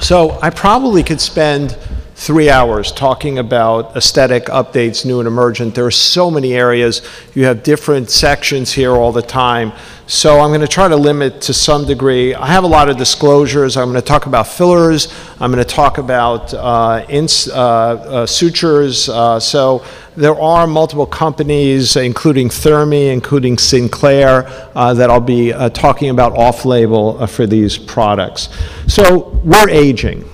So I probably could spend 3 hours talking about aesthetic updates, new and emergent. There are so many areas. You have different sections here all the time. So I'm going to try to limit to some degree. I have a lot of disclosures. I'm going to talk about fillers. I'm going to talk about sutures. So there are multiple companies, including Thermi, including Sinclair, that I'll be talking about off-label for these products. So we're aging.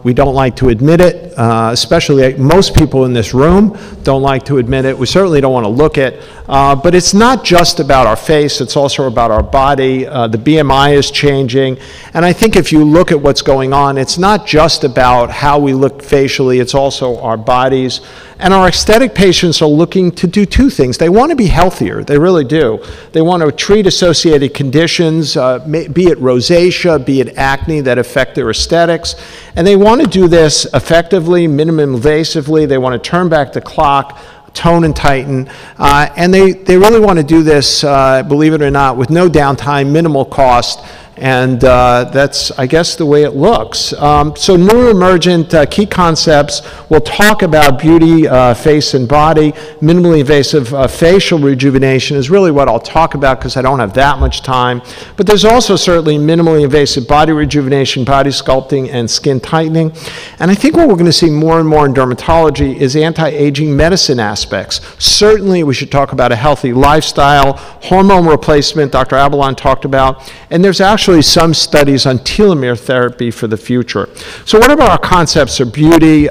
We don't like to admit it, especially most people in this room don't like to admit it. We certainly don't want to look it. But it's not just about our face, it's also about our body. The BMI is changing. And I think if you look at what's going on, it's not just about how we look facially, it's also our bodies. And our aesthetic patients are looking to do two things. They want to be healthier, they really do. They want to treat associated conditions, be it rosacea, be it acne that affect their aesthetics. And they want to do this effectively, minimally invasively. They want to turn back the clock, tone and tighten, and they really want to do this, believe it or not, with no downtime, minimal cost, and that's, I guess, the way it looks. So new emergent key concepts, we'll talk about beauty, face and body. Minimally invasive facial rejuvenation is really what I'll talk about because I don't have that much time. But there's also certainly minimally invasive body rejuvenation, body sculpting, and skin tightening. And I think what we're going to see more and more in dermatology is anti-aging medicine aspects. Certainly we should talk about a healthy lifestyle, hormone replacement, Dr. Abalon talked about, and there's actually some studies on telomere therapy for the future. So what about our concepts of beauty?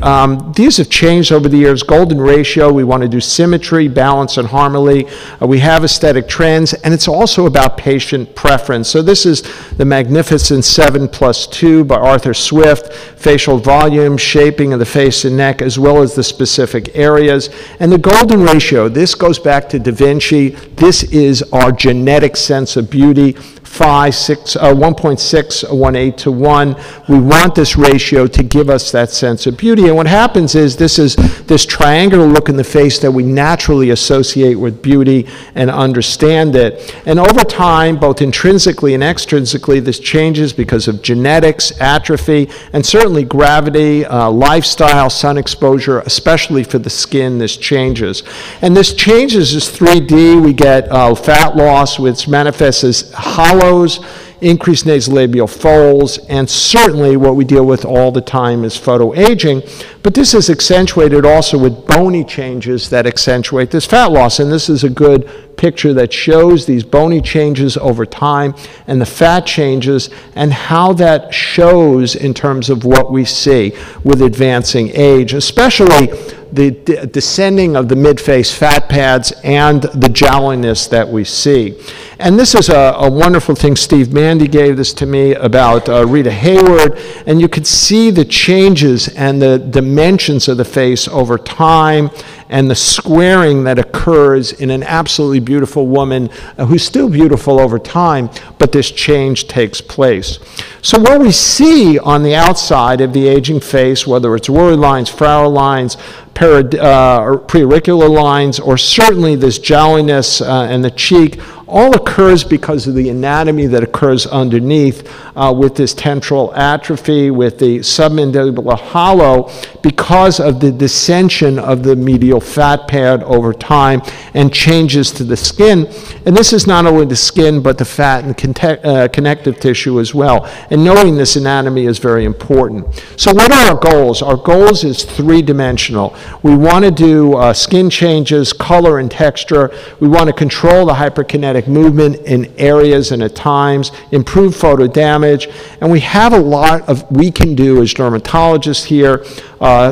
These have changed over the years. Golden ratio, we want to do symmetry, balance, and harmony. We have aesthetic trends, and it's also about patient preference. So this is the Magnificent 7+2 by Arthur Swift, facial volume, shaping of the face and neck, as well as the specific areas. And the golden ratio, this goes back to Da Vinci. This is our genetic sense of beauty. 1.618 to 1. We want this ratio to give us that sense of beauty. And what happens is this triangular look in the face that we naturally associate with beauty and understand it. And over time, both intrinsically and extrinsically, this changes because of genetics, atrophy, and certainly gravity, lifestyle, sun exposure, especially for the skin, this changes. And this changes as 3D. We get fat loss, which manifests as hollows, increased nasolabial folds, and certainly what we deal with all the time is photoaging. But this is accentuated also with bony changes that accentuate this fat loss. And this is a good picture that shows these bony changes over time and the fat changes and how that shows in terms of what we see with advancing age, especially the descending of the mid-face fat pads and the jowliness that we see. And this is a wonderful thing. Steve Mandy gave this to me about Rita Hayward, and you could see the changes and the dimensions of the face over time and the squaring that occurs in an absolutely beautiful woman who's still beautiful over time, but this change takes place. So what we see on the outside of the aging face, whether it's worry lines, frown lines, preauricular lines, or certainly this jowliness and the cheek, all occurs because of the anatomy that occurs underneath with this temporal atrophy, with the submandibular hollow, because of the descension of the medial fat pad over time and changes to the skin. And this is not only the skin, but the fat and connective tissue as well. And knowing this anatomy is very important. So what are our goals? Our goals is three-dimensional. We want to do skin changes, color and texture. We want to control the hyperkinetic movement in areas and at times, improve photo damage, and we have a lot of we can do as dermatologists here,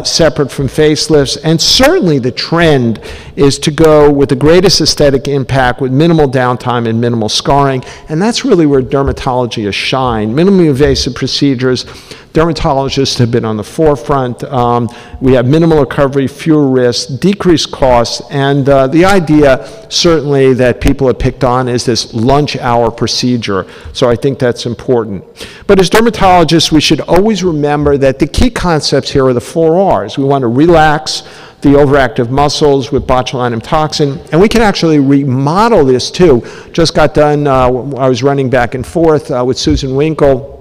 separate from facelifts, and certainly the trend is to go with the greatest aesthetic impact with minimal downtime and minimal scarring, and that's really where dermatology has shined. Minimally invasive procedures, dermatologists have been on the forefront. We have minimal recovery, fewer risks, decreased costs, and the idea certainly that people have picked on is this lunch hour procedure. So I think that's important. But as dermatologists, we should always remember that the key concepts here are the 4 R's. We want to relax the overactive muscles with botulinum toxin, and we can actually remodel this too. Just got done, I was running back and forth with Susan Winkle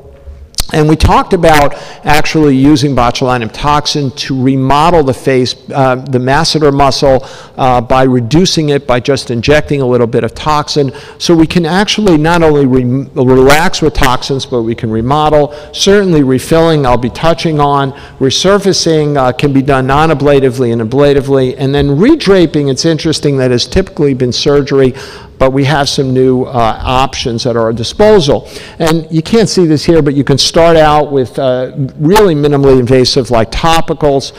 And we talked about actually using botulinum toxin to remodel the face, the masseter muscle, by reducing it by just injecting a little bit of toxin. So we can actually not only relax with toxins, but we can remodel. Certainly refilling, I'll be touching on. Resurfacing can be done non-ablatively and ablatively. And then redraping, it's interesting that has typically been surgery, but we have some new options at our disposal. And you can't see this here, but you can start out with really minimally invasive like topicals,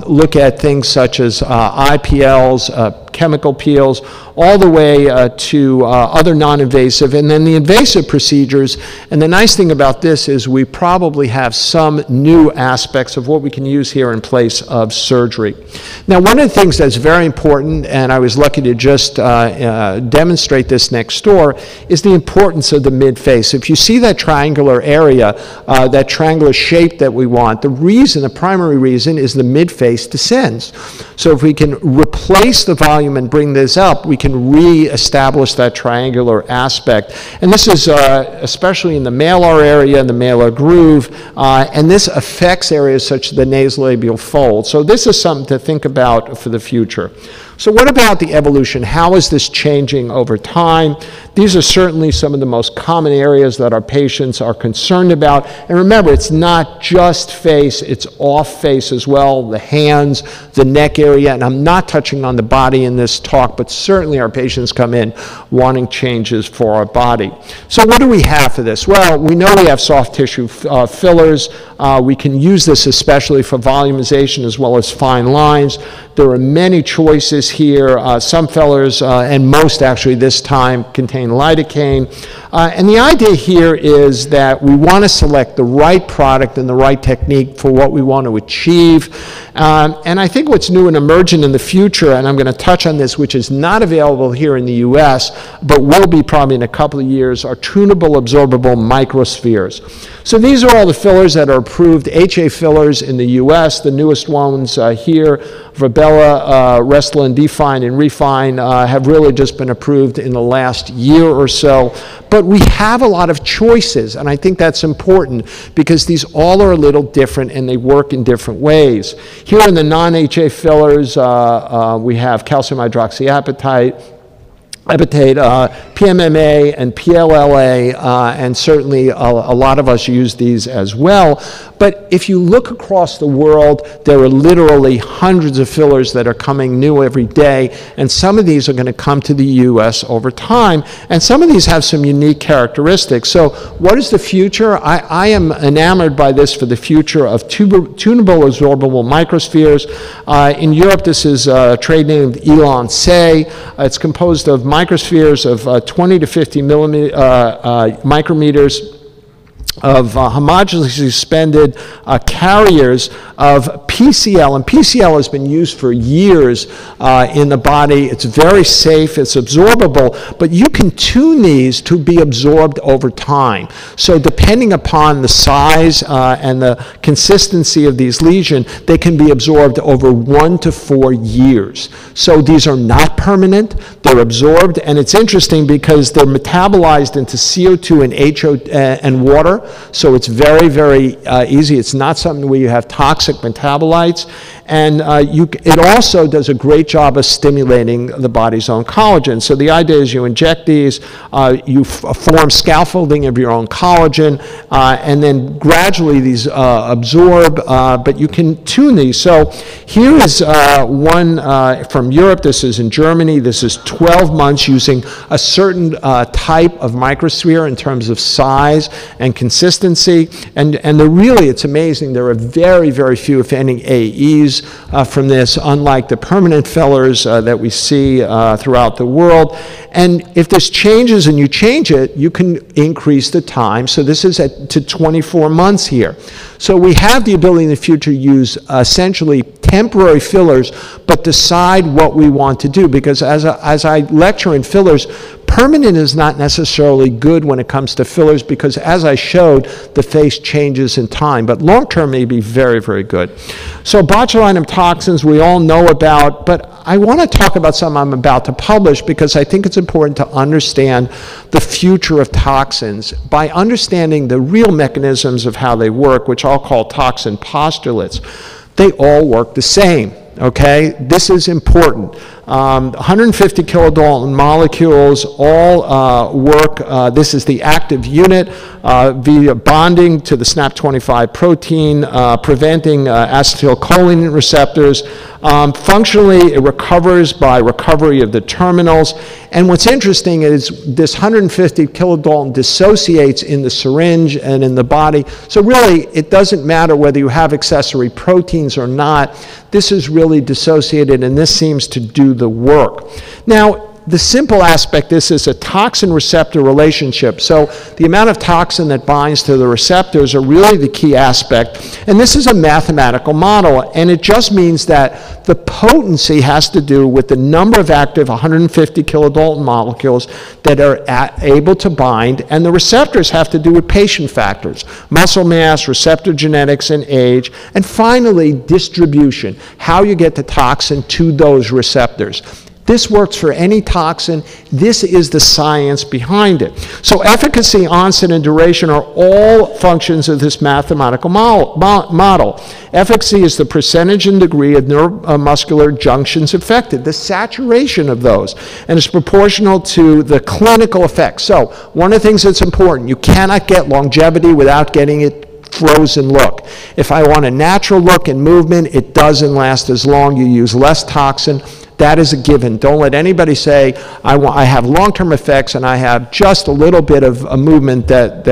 look at things such as IPLs, chemical peels, all the way to other non-invasive, and then the invasive procedures. And the nice thing about this is we probably have some new aspects of what we can use here in place of surgery. Now, one of the things that's very important, and I was lucky to just demonstrate this next door, is the importance of the mid-face. If you see that triangular area, that triangular shape that we want, the primary reason is the mid-face descends. So if we can replace the volume and bring this up, we can re-establish that triangular aspect. And this is especially in the malar area, in the malar groove, and this affects areas such as the nasolabial fold. So this is something to think about for the future. So what about the evolution? How is this changing over time? These are certainly some of the most common areas that our patients are concerned about. And remember, it's not just face, it's off face as well, the hands, the neck area, and I'm not touching on the body in this talk, but certainly our patients come in wanting changes for our body. So what do we have for this? Well, we know we have soft tissue fillers. We can use this especially for volumization as well as fine lines. There are many choices here. Some fillers, and most actually this time, contain lidocaine. And the idea here is that we want to select the right product and the right technique for what we want to achieve. And I think what's new and emergent in the future, and I'm going to touch on this, which is not available here in the US, but will be probably in a couple of years, are tunable absorbable microspheres. So these are all the fillers that are approved, HA fillers in the US. The newest ones here, Virbela, Restylane, Define, and Refine have really just been approved in the last year or so. But we have a lot of choices, and I think that's important because these all are a little different and they work in different ways. Here in the non-HA fillers, we have calcium hydroxyapatite, PMMA and PLLA, and certainly a lot of us use these as well. But if you look across the world, there are literally hundreds of fillers that are coming new every day, and some of these are going to come to the US over time, and some of these have some unique characteristics. So what is the future? I am enamored by this for the future of tunable absorbable microspheres. In Europe, this is a trade name Elan-Say. It's composed of microspheres of 20 to 50 micrometers of homogeneously suspended carriers of PCL. And PCL has been used for years in the body. It's very safe, it's absorbable, but you can tune these to be absorbed over time. So depending upon the size and the consistency of these lesions, they can be absorbed over 1 to 4 years. So these are not permanent, they're absorbed, and it's interesting because they're metabolized into CO2 and HO and water. So it's very, very easy. It's not something where you have toxic metabolites. And it also does a great job of stimulating the body's own collagen. So the idea is you inject these, you form scaffolding of your own collagen, and then gradually these absorb, but you can tune these. So here is one from Europe. This is in Germany. This is 12 months using a certain type of microsphere in terms of size and consistency. And really, it's amazing. There are very, very few, if any, AEs from this, unlike the permanent fillers that we see throughout the world. And if this changes and you change it, you can increase the time. So this is to 24 months here. So we have the ability in the future to use essentially temporary fillers, but decide what we want to do. Because as I lecture in fillers, permanent is not necessarily good when it comes to fillers because, as I showed, the face changes in time, but long-term may be very, very good. So botulinum toxins we all know about, but I want to talk about something I'm about to publish because I think it's important to understand the future of toxins by understanding the real mechanisms of how they work, which I'll call toxin postulates. They all work the same. Okay, this is important. 150 kilodalton molecules all work. This is the active unit via bonding to the SNAP25 protein, preventing acetylcholine receptors. Functionally, it recovers by recovery of the terminals. And what's interesting is this 150 kilodalton dissociates in the syringe and in the body. So really, it doesn't matter whether you have accessory proteins or not. This is really dissociated, and this seems to do the work. Now, the simple aspect, this is a toxin-receptor relationship. So the amount of toxin that binds to the receptors are really the key aspect. And this is a mathematical model, and it just means that the potency has to do with the number of active 150 kilodalton molecules that are able to bind, and the receptors have to do with patient factors, muscle mass, receptor genetics, and age, and finally, distribution, how you get the toxin to those receptors. This works for any toxin. This is the science behind it. So efficacy, onset, and duration are all functions of this mathematical model. Efficacy is the percentage and degree of neuromuscular junctions affected, the saturation of those, and it's proportional to the clinical effects. So one of the things that's important, you cannot get longevity without getting it frozen look. If I want a natural look and movement, it doesn't last as long. You use less toxin. That is a given. Don't let anybody say, I have long-term effects and I have just a little bit of a movement that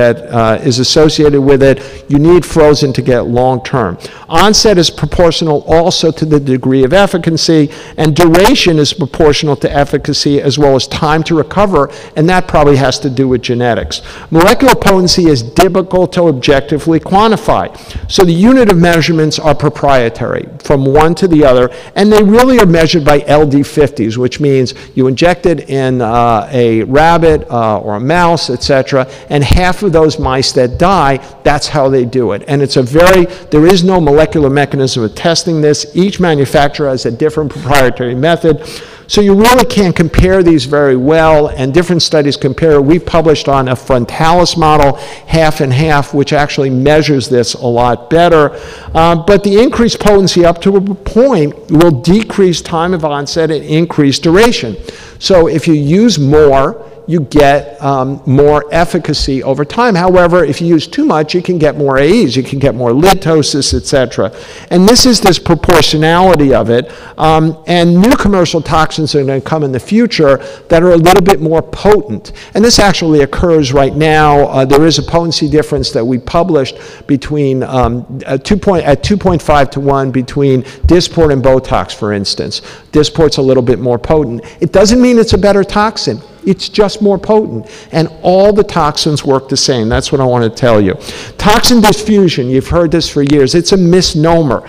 is associated with it. You need frozen to get long-term. Onset is proportional also to the degree of efficacy, and duration is proportional to efficacy as well as time to recover, and that probably has to do with genetics. Molecular potency is difficult to objectively quantify. So the unit of measurements are proprietary from one to the other, and they really are measured by LD50s, which means you inject it in a rabbit or a mouse, etc., and half of those mice that die, that's how they do it. And it's there is no molecular mechanism of testing this. Each manufacturer has a different proprietary method. So you really can't compare these very well, and different studies compare. We published on a frontalis model, half and half, which actually measures this a lot better. But the increased potency up to a point will decrease time of onset and increase duration. So if you use more, you get more efficacy over time. However, if you use too much, you can get more AEs, you can get more lid ptosis, etc. And this is this proportionality of it. And new commercial toxins are going to come in the future that are a little bit more potent. And this actually occurs right now. There is a potency difference that we published between at 2.5 to 1 between Dysport and Botox, for instance. Dysport's a little bit more potent. It doesn't mean it's a better toxin. It's just more potent. And all the toxins work the same. That's what I want to tell you. Toxin diffusion, you've heard this for years. It's a misnomer.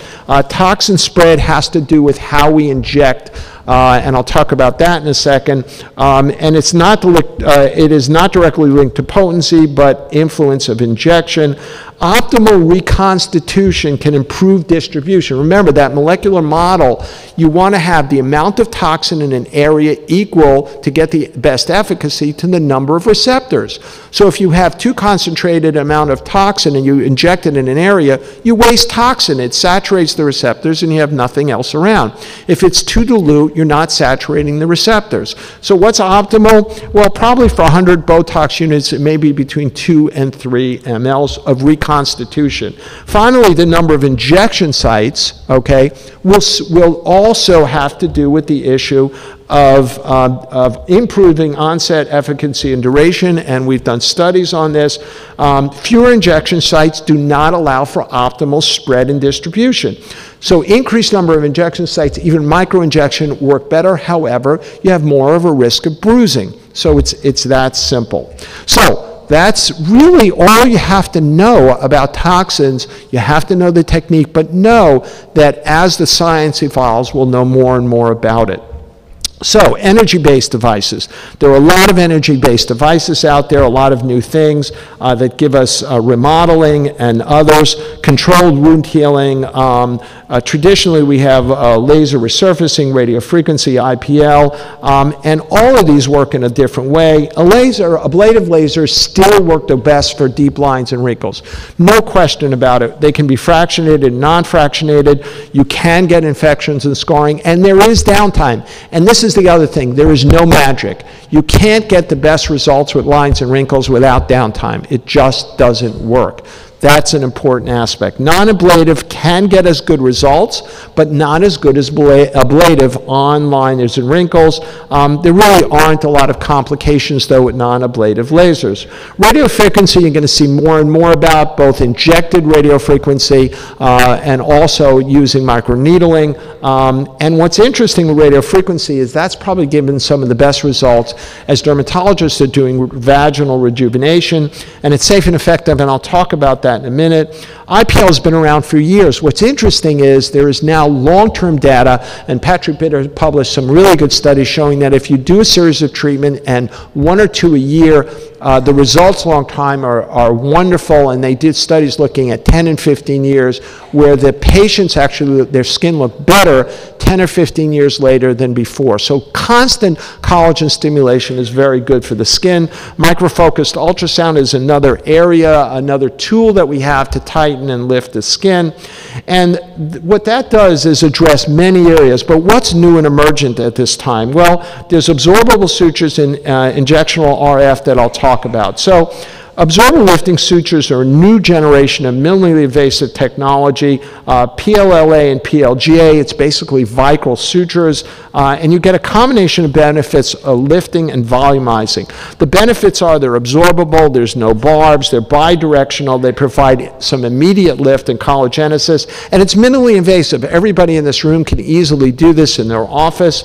Toxin spread has to do with how we inject, and I'll talk about that in a second. And it is not directly linked to potency, but influence of injection. Optimal reconstitution can improve distribution. Remember that molecular model, you want to have the amount of toxin in an area equal to get the best efficacy to the number of receptors. So if you have too concentrated amount of toxin and you inject it in an area, you waste toxin. It saturates the receptors and you have nothing else around. If it's too dilute, you're not saturating the receptors. So what's optimal? Well, probably for 100 Botox units, it may be between 2 and 3 mLs of reconstitution. Finally, the number of injection sites, okay, will also have to do with the issue of improving onset, efficacy, and duration, and we've done studies on this. Fewer injection sites do not allow for optimal spread and distribution. So increased number of injection sites, even microinjection, work better. However, you have more of a risk of bruising. So it's that simple. So that's really all you have to know about toxins. You have to know the technique, but know that as the science evolves, we'll know more and more about it. So, energy-based devices. There are a lot of energy-based devices out there, a lot of new things that give us remodeling and others, controlled wound healing. Traditionally, we have laser resurfacing, radiofrequency, IPL, and all of these work in a different way. Ablative lasers still work the best for deep lines and wrinkles. No question about it. They can be fractionated, non-fractionated. You can get infections and scarring, and there is downtime. And this is the other thing. There is no magic. You can't get the best results with lines and wrinkles without downtime. It just doesn't work. That's an important aspect. Non-ablative can get us good results, but not as good as ablative on lines and wrinkles. There really aren't a lot of complications, though, with non-ablative lasers. Radiofrequency, you're going to see more and more about, both injected radiofrequency and also using microneedling. And what's interesting with radiofrequency is that's probably given some of the best results as dermatologists are doing vaginal rejuvenation, and it's safe and effective, and I'll talk about that in a minute. IPL has been around for years. What's interesting is there is now long-term data, and Patrick Bitter published some really good studies showing that if you do a series of treatment and 1 or 2 a year, the results long time are wonderful, and they did studies looking at 10 and 15 years where the patients actually, their skin looked better 10 or 15 years later than before. So constant collagen stimulation is very good for the skin. Microfocused ultrasound is another area, another tool that we have to tighten and lift the skin. And what that does is address many areas, but what's new and emergent at this time? Well, there's absorbable sutures in injectional RF that I'll talk about. So absorbable lifting sutures are a new generation of minimally invasive technology, PLLA and PLGA. It's basically Vicryl sutures, and you get a combination of benefits of lifting and volumizing. The benefits are they're absorbable, there's no barbs, they're bidirectional, they provide some immediate lift and collagenesis, and it's minimally invasive. Everybody in this room can easily do this in their office.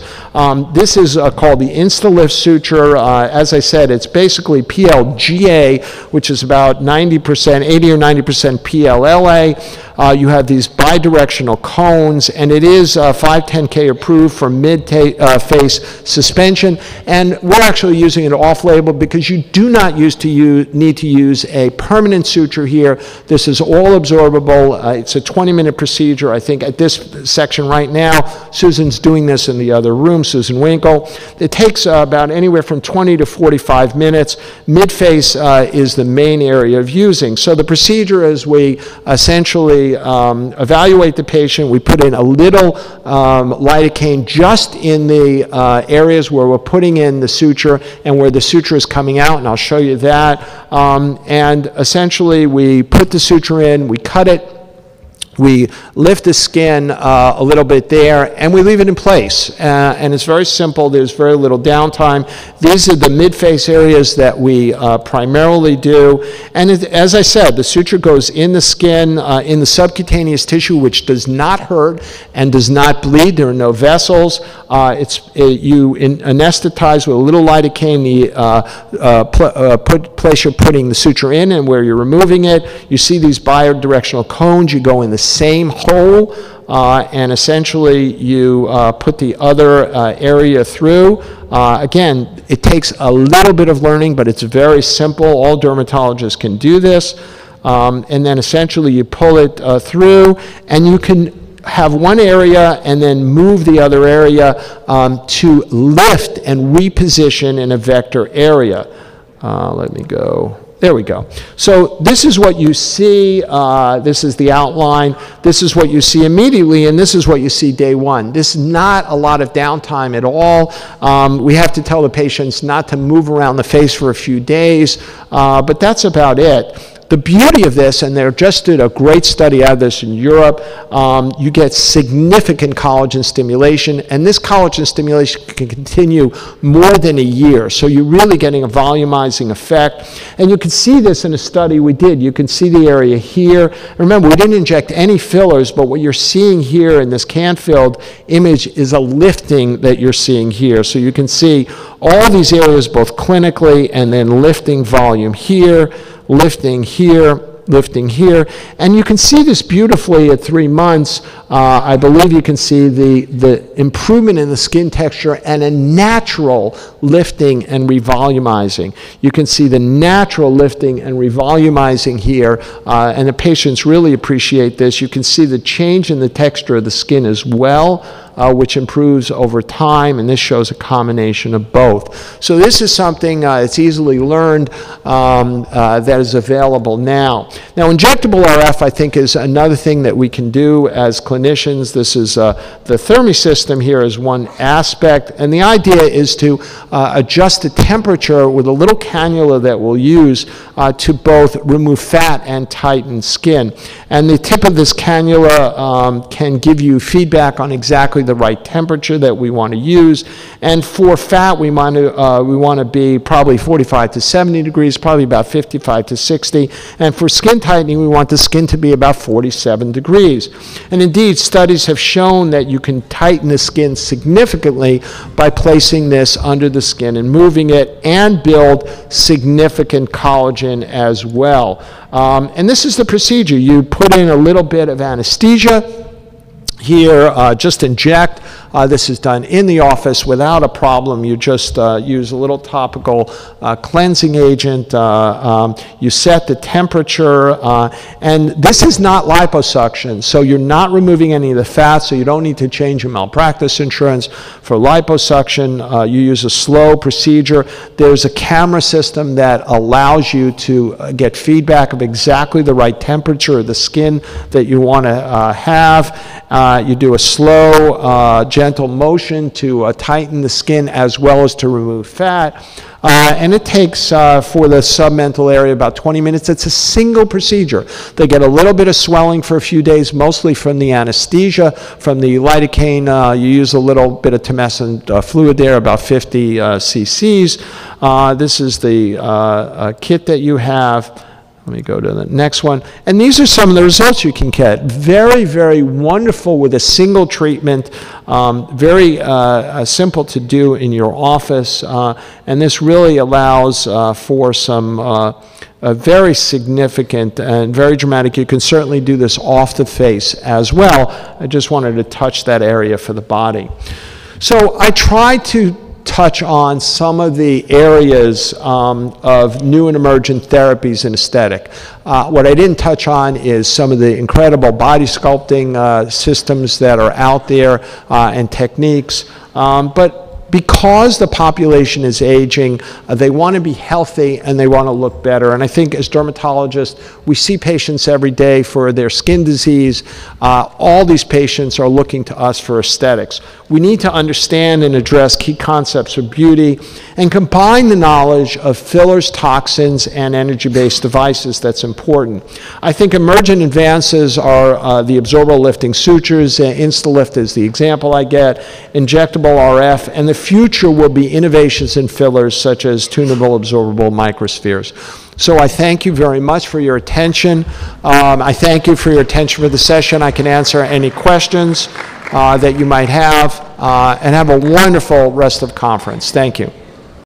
This is called the InstaLift suture. As I said, it's basically PLGA, which is about 90%, 80 or 90% PLLA. You have these bidirectional cones, and it is 510K approved for mid-face suspension. And we're actually using it off-label because you do not need to use a permanent suture here. This is all absorbable. It's a 20-minute procedure. I think at this section right now, Susan's doing this in the other room, Susan Winkle. It takes about anywhere from 20 to 45 minutes. Mid-face is the main area of using. So the procedure is we essentially evaluate the patient. We put in a little lidocaine just in the areas where we're putting in the suture and where the suture is coming out, and I'll show you that. And essentially we put the suture in, we cut it, we lift the skin a little bit there, and we leave it in place. And it's very simple. There's very little downtime. These are the mid-face areas that we primarily do. And as I said, the suture goes in the skin, in the subcutaneous tissue, which does not hurt and does not bleed. There are no vessels. You anesthetize with a little lidocaine the place you're putting the suture in and where you're removing it. You see these bidirectional cones. You go in the same hole, and essentially you put the other area through. Again, it takes a little bit of learning, but it's very simple. All dermatologists can do this. And then essentially you pull it through, and you can have one area and then move the other area to lift and reposition in a vector area. Let me go. There we go. So this is what you see. This is the outline. This is what you see immediately, and this is what you see day one. This is not a lot of downtime at all. We have to tell the patients not to move around the face for a few days, but that's about it. The beauty of this, and they just did a great study out of this in Europe, you get significant collagen stimulation, and this collagen stimulation can continue more than a year. So you're really getting a volumizing effect. And you can see this in a study we did. You can see the area here. Remember, we didn't inject any fillers, but what you're seeing here in this Canfield image is a lifting that you're seeing here. So you can see all these areas both clinically and then lifting volume here, lifting here, lifting here. And you can see this beautifully at 3 months. I believe you can see the improvement in the skin texture and a natural lifting and revolumizing. You can see the natural lifting and revolumizing here, and the patients really appreciate this. You can see the change in the texture of the skin as well, which improves over time, and this shows a combination of both. So this is something it's easily learned that is available now. Now, injectable RF, I think, is another thing that we can do as clinicians. This is the Thermi system here is one aspect, and the idea is to adjust the temperature with a little cannula that we'll use to both remove fat and tighten skin. And the tip of this cannula can give you feedback on exactly the right temperature that we want to use. And for fat, we want to be probably 45 to 70 degrees, probably about 55 to 60. And for skin tightening, we want the skin to be about 47 degrees. And indeed, studies have shown that you can tighten the skin significantly by placing this under the skin and moving it, and build significant collagen as well. And this is the procedure. You put in a little bit of anesthesia here, just inject. This is done in the office without a problem. You just use a little topical cleansing agent. You set the temperature, and this is not liposuction, so you're not removing any of the fat, so you don't need to change your malpractice insurance. For liposuction, you use a slow procedure. There's a camera system that allows you to get feedback of exactly the right temperature of the skin that you want to have. You do a slow, gentle motion to tighten the skin as well as to remove fat. And it takes, for the submental area, about 20 minutes. It's a single procedure. They get a little bit of swelling for a few days, mostly from the anesthesia. From the lidocaine, you use a little bit of tumescent fluid there, about 50 cc's. This is the kit that you have. Let me go to the next one. And these are some of the results you can get. Very, very wonderful with a single treatment. Very simple to do in your office. And this really allows for some very significant and very dramatic. You can certainly do this off the face as well. I just wanted to touch that area for the body. So I tried to touch on some of the areas of new and emergent therapies in aesthetic. What I didn't touch on is some of the incredible body sculpting systems that are out there and techniques. But because the population is aging, they want to be healthy and they want to look better. And I think as dermatologists, we see patients every day for their skin disease. All these patients are looking to us for aesthetics. We need to understand and address key concepts of beauty and combine the knowledge of fillers, toxins, and energy-based devices. That's important. I think emergent advances are the absorbable lifting sutures. Instalift is the example I get, injectable RF, and the future will be innovations in fillers such as tunable absorbable microspheres. So I thank you very much for your attention. I thank you for your attention for the session. I can answer any questions that you might have, and have a wonderful rest of conference. Thank you.